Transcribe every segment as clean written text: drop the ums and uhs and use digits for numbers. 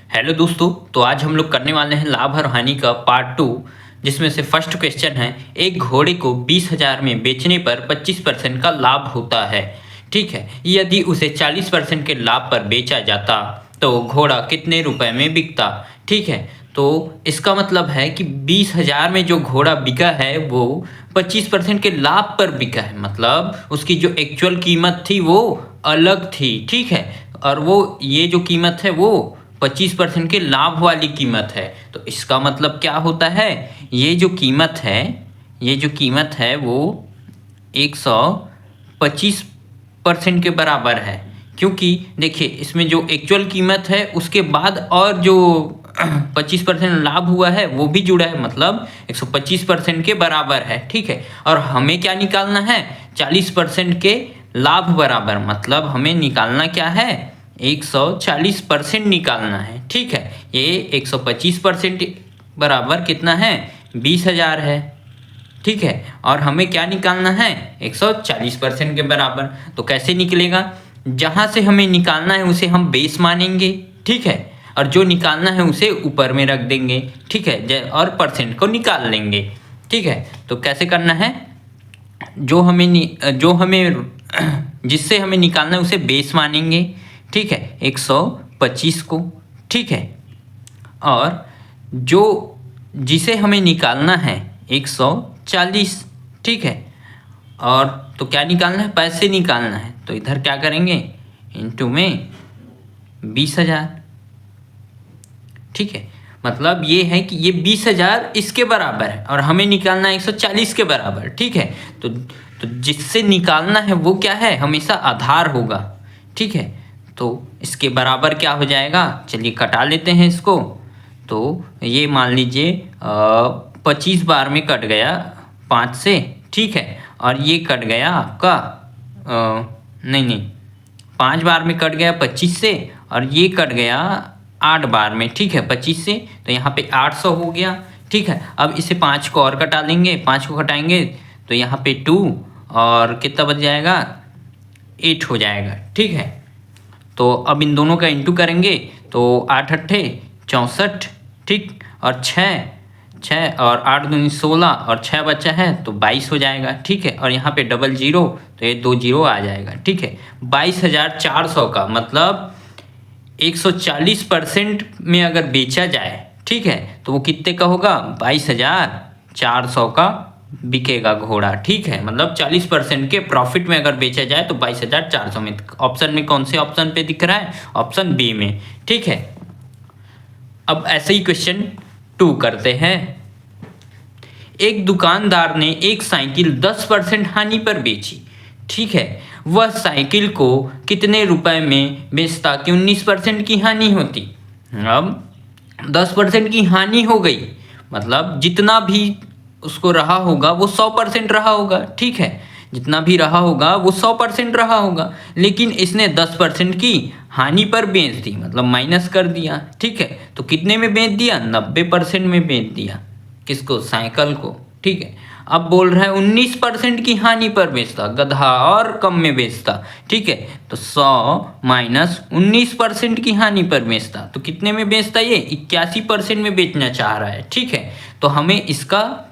Hello दोस्तों। तो आज हम लोग करने वाले हैं लाभ और हानि का पार्ट 2, जिसमें से फर्स्ट क्वेश्चन है, एक घोड़े को 20,000 में बेचने पर 25% का लाभ होता है। ठीक है, यदि उसे 40% के लाभ पर बेचा जाता तो घोड़ा कितने रुपए में बिकता। ठीक है, तो इसका मतलब है कि 20,000 में जो घोड़ा बिका है वो 25% के लाभ पर बिका है, मतलब उसकी जो एक्चुअल कीमत थी वो अलग थी। ठीक है, और वो ये जो कीमत है वो 25% के लाभ वाली कीमत है। तो इसका मतलब क्या होता है, ये जो कीमत है वो 125% के बराबर है। क्योंकि देखिए इसमें जो एक्चुअल कीमत है उसके बाद और जो 25% लाभ हुआ है वो भी जुड़ा है, मतलब 125% के बराबर है। ठीक है, और हमें क्या निकालना है, 40% के लाभ बराबर, मतलब हमें निकालना क्या है, 140% निकालना है। ठीक है, ये 125% बराबर कितना है, 20,000 है। ठीक है, और हमें क्या निकालना है, 140% के बराबर। तो कैसे निकलेगा, जहाँ से हमें निकालना है उसे हम बेस मानेंगे। ठीक है, और जो निकालना है उसे ऊपर में रख देंगे। ठीक है, और परसेंट को निकाल लेंगे। ठीक है, तो कैसे करना है, जो हमें जिससे हमें निकालना है उसे बेस मानेंगे। ठीक है, 125 को। ठीक है, और जो जिसे हमें निकालना है 140। ठीक है, और तो क्या निकालना है, पैसे निकालना है, तो इधर क्या करेंगे, इनटू में 20,000। ठीक है, मतलब ये है कि ये 20,000 इसके बराबर है और हमें निकालना है 140 के बराबर। ठीक है, तो जिससे निकालना है वो क्या है, हमेशा आधार होगा। ठीक है, तो इसके बराबर क्या हो जाएगा, चलिए कटा लेते हैं इसको। तो ये मान लीजिए 25 बार में कट गया 5 से। ठीक है, और ये कट गया आपका नहीं 5 बार में कट गया 25 से, और ये कट गया 8 बार में। ठीक है, 25 से, तो यहाँ पे 800 हो गया। ठीक है, अब इसे 5 को और कटा लेंगे, 5 को कटाएंगे तो यहाँ पे 2 और कितना बच जाएगा, 8 हो जाएगा। ठीक है, तो अब इन दोनों का इंटू करेंगे तो 8 अट्ठे 64। ठीक, और 6 और 8 दूनी 16 और 6 बचा है तो 22 हो जाएगा। ठीक है, और यहाँ पे डबल जीरो तो ये 2 जीरो आ जाएगा। ठीक है, 22,400 का मतलब 140% में अगर बेचा जाए, ठीक है, तो वो कितने का होगा, 22,400 का बिकेगा घोड़ा। ठीक है, मतलब 40% के प्रॉफिट में अगर बेचा जाए तो 22,400 में। ऑप्शन में कौन से ऑप्शन पे दिख रहा है, ऑप्शन बी में। ठीक है, अब ऐसे ही क्वेश्चन 2 करते हैं। एक दुकानदार ने एक साइकिल 10% हानि पर बेची। ठीक है, वह साइकिल को कितने रुपए में बेचता कि 19% की हानि होती। अब 10% की हानि हो गई, मतलब जितना भी उसको रहा होगा वो 100% रहा होगा। ठीक है, जितना भी रहा होगा वो 100% रहा होगा, लेकिन इसने 10% की हानि पर बेच दी, मतलब माइनस कर दिया। ठीक है, तो कितने में बेच दिया, 90% में बेच दिया। किसको, साइकिल को। ठीक है, अब बोल रहा है 19% की हानि पर बेचता, गधा और कम में बेचता। ठीक है, तो 100 माइनस 19% की हानि पर बेचता, तो कितने में बेचता, ये 81% में बेचना चाह रहा है। ठीक है, तो हमें इसका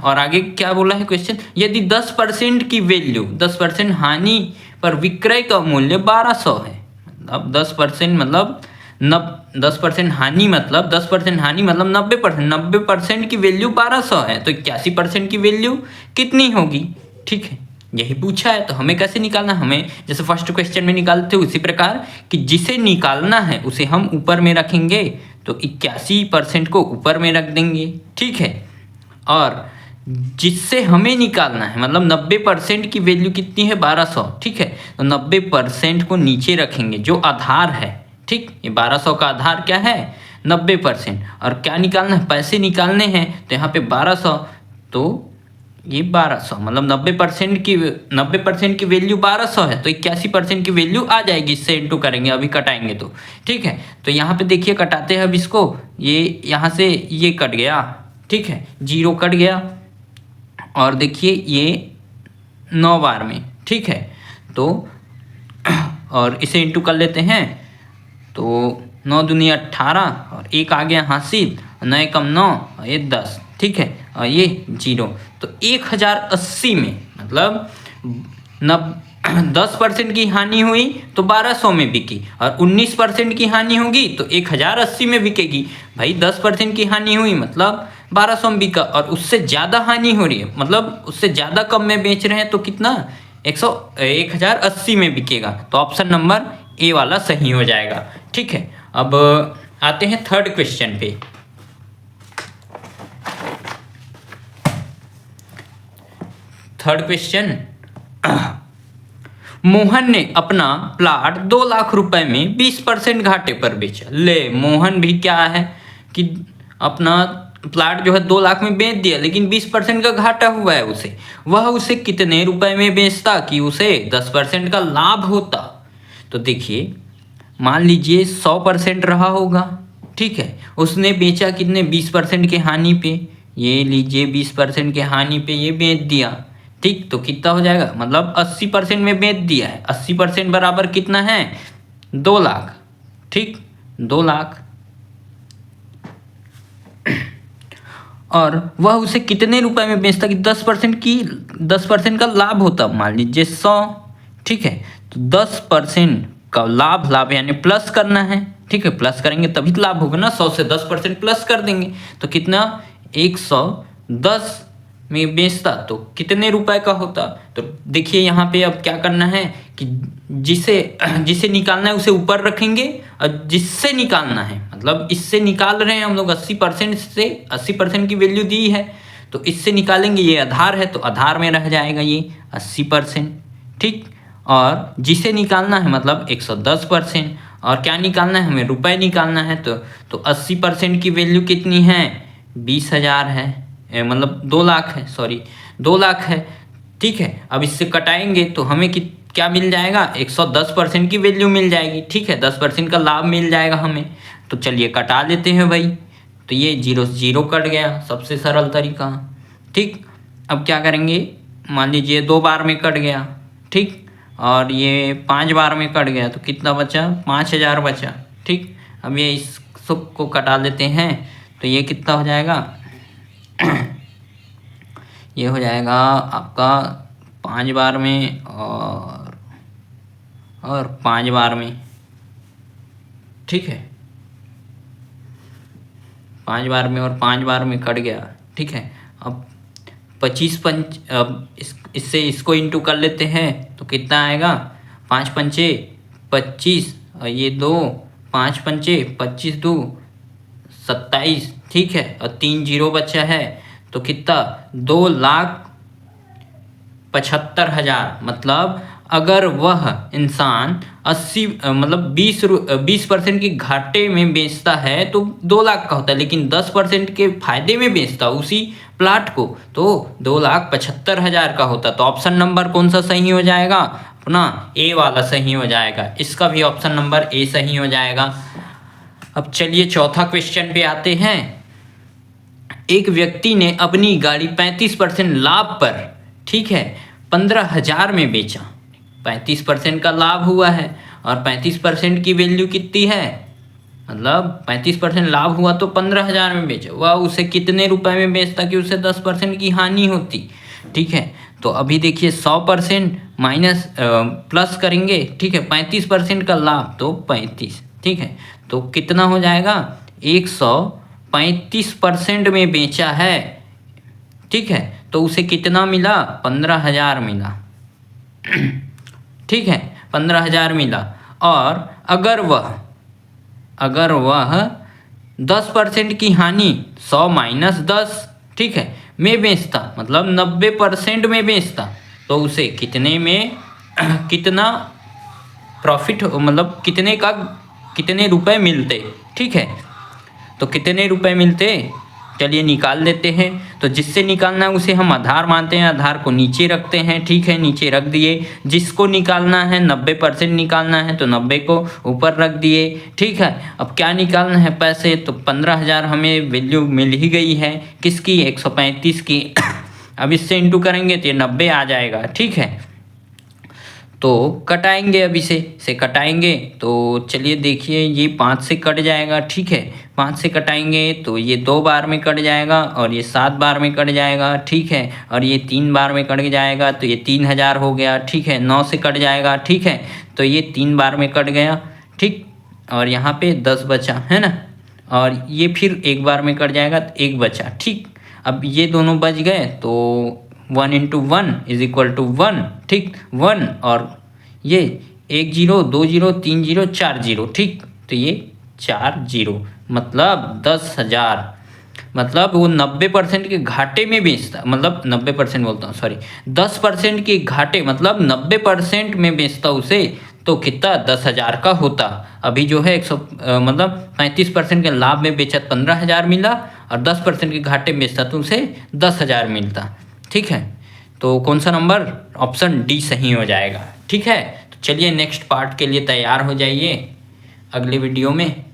और आगे क्या बोला है क्वेश्चन, यदि 10% की वैल्यू, 10% हानि पर विक्रय का मूल्य 1200 है। अब 10% मतलब 10% हानि मतलब 10% हानि मतलब 90% की वैल्यू 1200 है, तो 81% की वैल्यू कितनी होगी। ठीक है, यही पूछा है, तो हमें कैसे निकालना, हमें जैसे फर्स्ट क्वेश्चन में निकालते हैं उसी प्रकार कि जिसे निकालना है उसे हम ऊपर में रखेंगे, तो 81% को ऊपर में रख देंगे। ठीक है, और जिससे हमें निकालना है मतलब 90% की वैल्यू कितनी है, 1200। ठीक है, तो 90% को नीचे रखेंगे जो आधार है। ठीक, ये 1200 का आधार क्या है, 90%, और क्या निकालना है, पैसे निकालने हैं, तो यहाँ पे 1200, तो ये 1200 मतलब 90% की वैल्यू 1200 है, तो 81% की वैल्यू आ जाएगी, इससे इंटू करेंगे अभी कटाएंगे तो। ठीक है, तो यहाँ पे देखिए कटाते हैं अब इसको, ये यहाँ से ये कट गया। ठीक है, जीरो कट गया, और देखिए ये 9 बार में। ठीक है, तो और इसे इंटू कर लेते हैं, तो 9 दूनी 18 और एक आ गया हासिल, 9 कम 9 और ये 10, ठीक है, और ये 0। तो 1080 में मतलब 10% की हानि हुई तो 1200 में बिकी, और 19% की हानि होगी तो 1080 में बिकेगी। भाई 10% की हानि हुई मतलब 1200 में बिका, और उससे ज़्यादा हानि हो रही है मतलब उससे ज़्यादा कम में बेच रहे हैं तो कितना 1080 में बिकेगा। तो ऑप्शन नंबर ए वाला सही हो जाएगा, ठीक है। अब आते हैं थर्ड क्वेश्चन पे। थर्ड क्वेश्चन, मोहन ने अपना प्लाट 2 लाख रुपए में 20% घाटे पर बेचा। ले, मोहन भी क्या है कि अपना प्लाट जो है 2 लाख में बेच दिया, लेकिन 20% का घाटा हुआ है उसे। वह उसे कितने रुपए में बेचता कि उसे 10% का लाभ होता। तो देखिए, मान लीजिए 100% रहा होगा, ठीक है, उसने बेचा कितने 20% के हानि पे, ये लीजिए 20% के हानि पे ये बेच दिया, ठीक। तो कितना हो जाएगा मतलब 80% में बेच दिया है, 80% बराबर कितना है 2 लाख, ठीक, 2 लाख। और वह उसे कितने रुपए में बेचता कि 10% का लाभ होता, मान लीजिए 100, ठीक है। तो 10% का लाभ यानी प्लस करना है, ठीक है, प्लस करेंगे तभी तो लाभ होगा ना, 100 से 10% प्लस कर देंगे तो कितना 110 में बेचता तो कितने रुपए का होता। तो देखिए यहाँ पे अब क्या करना है कि जिसे निकालना है उसे ऊपर रखेंगे, और जिससे निकालना है मतलब इससे निकाल रहे हैं हम लोग 80% से, 80% की वैल्यू दी है तो इससे निकालेंगे, ये आधार है तो आधार में रह जाएगा ये 80%, ठीक। और जिसे निकालना है मतलब 110%, और क्या निकालना है हमें रुपए निकालना है तो 80% की वैल्यू कितनी है 20,000 है, मतलब 2 लाख है, सॉरी 2 लाख है, ठीक है। अब इससे कटाएंगे तो हमें क्या मिल जाएगा 110% की वैल्यू मिल जाएगी, ठीक है, 10% का लाभ मिल जाएगा हमें। तो चलिए कटा लेते हैं भाई, तो ये 0 से 0 कट गया, सबसे सरल तरीका, ठीक। अब क्या करेंगे, मान लीजिए 2 बार में कट गया, ठीक, और ये 5 बार में कट गया तो कितना बचा 5000 बचा, ठीक। अब ये इस सब को कटा लेते हैं तो ये कितना हो जाएगा ये हो जाएगा आपका 5 बार में और 5 बार में, ठीक है, 5 बार में और 5 बार में कट गया, ठीक है। अब 25 पंच, अब इससे इसको इंटू कर लेते हैं तो कितना आएगा 5 पंचे 25 और ये 2 5 पंचे 25 2 27, ठीक है, और 3 0 बचा है तो कितना 2,75,000। मतलब अगर वह इंसान 80 मतलब 20% की घाटे में बेचता है तो 2 लाख का होता है, लेकिन 10% के फायदे में बेचता उसी प्लाट को तो 2,75,000 का होता। तो ऑप्शन नंबर कौन सा सही हो जाएगा अपना ए वाला सही हो जाएगा, इसका भी ऑप्शन नंबर ए सही हो जाएगा। अब चलिए चौथा क्वेश्चन पे आते हैं। एक व्यक्ति ने अपनी गाड़ी 35% लाभ पर, ठीक है, 15,000 में बेचा। 35% का लाभ हुआ है और 35% की वैल्यू कितनी है, मतलब 35% लाभ हुआ तो 15,000 में बेचा। वह उसे कितने रुपए में बेचता कि उसे 10% की हानि होती, ठीक है। तो अभी देखिए 100% माइनस प्लस करेंगे, ठीक है, 35% का लाभ तो 35, ठीक है, तो कितना हो जाएगा 135% में बेचा है, ठीक है, तो उसे कितना मिला 15,000 मिला, ठीक है, 15,000 मिला। और अगर वह 10% की हानि 100 माइनस 10, ठीक है, में बेचता मतलब 90% में बेचता तो उसे कितना प्रॉफिट मतलब कितने रुपए मिलते, ठीक है। तो कितने रुपए मिलते चलिए निकाल लेते हैं। तो जिससे निकालना है उसे हम आधार मानते हैं, आधार को नीचे रखते हैं, ठीक है, नीचे रख दिए। जिसको निकालना है 90% निकालना है तो 90 को ऊपर रख दिए, ठीक है। अब क्या निकालना है पैसे, तो 15,000 हमें वैल्यू मिल ही गई है, किसकी 135 की। अब इससे इंटू करेंगे तो ये 90 आ जाएगा, ठीक है। तो कटाएंगे, अब इसे कटाएंगे तो चलिए देखिए ये 5 से कट जाएगा, ठीक है। 5 से कटाएंगे तो ये 2 बार में कट जाएगा और ये 7 बार में कट जाएगा, ठीक है। और ये 3 बार में कट जाएगा तो ये 3000 हो गया, ठीक है। 9 से कट जाएगा, ठीक है, तो ये 3 बार में कट गया, ठीक। और यहाँ पे 10 बचा, है ना। और ये फिर 1 बार में कट जाएगा तो 1 बचा, ठीक। अब ये दोनों बच गए तो 1 इंटू 1 इज इक्वल टू 1, ठीक। 1 और ये 1 0 2 0 3 0 4 0, ठीक। तो ये 4 0 मतलब 10,000। मतलब वो 90% के घाटे में बेचता, मतलब 90% बोलता हूँ, सॉरी 10% के घाटे, मतलब 90% में बेचता उसे, तो कितना 10,000 का होता। अभी जो है 100 मतलब 35% के लाभ में बेचा 15,000 मिला, और 10% के घाटे में बेचता तो उसे 10,000 मिलता, ठीक है। तो कौन सा नंबर, ऑप्शन डी सही हो जाएगा, ठीक है। तो चलिए नेक्स्ट पार्ट के लिए तैयार हो जाइए अगले वीडियो में।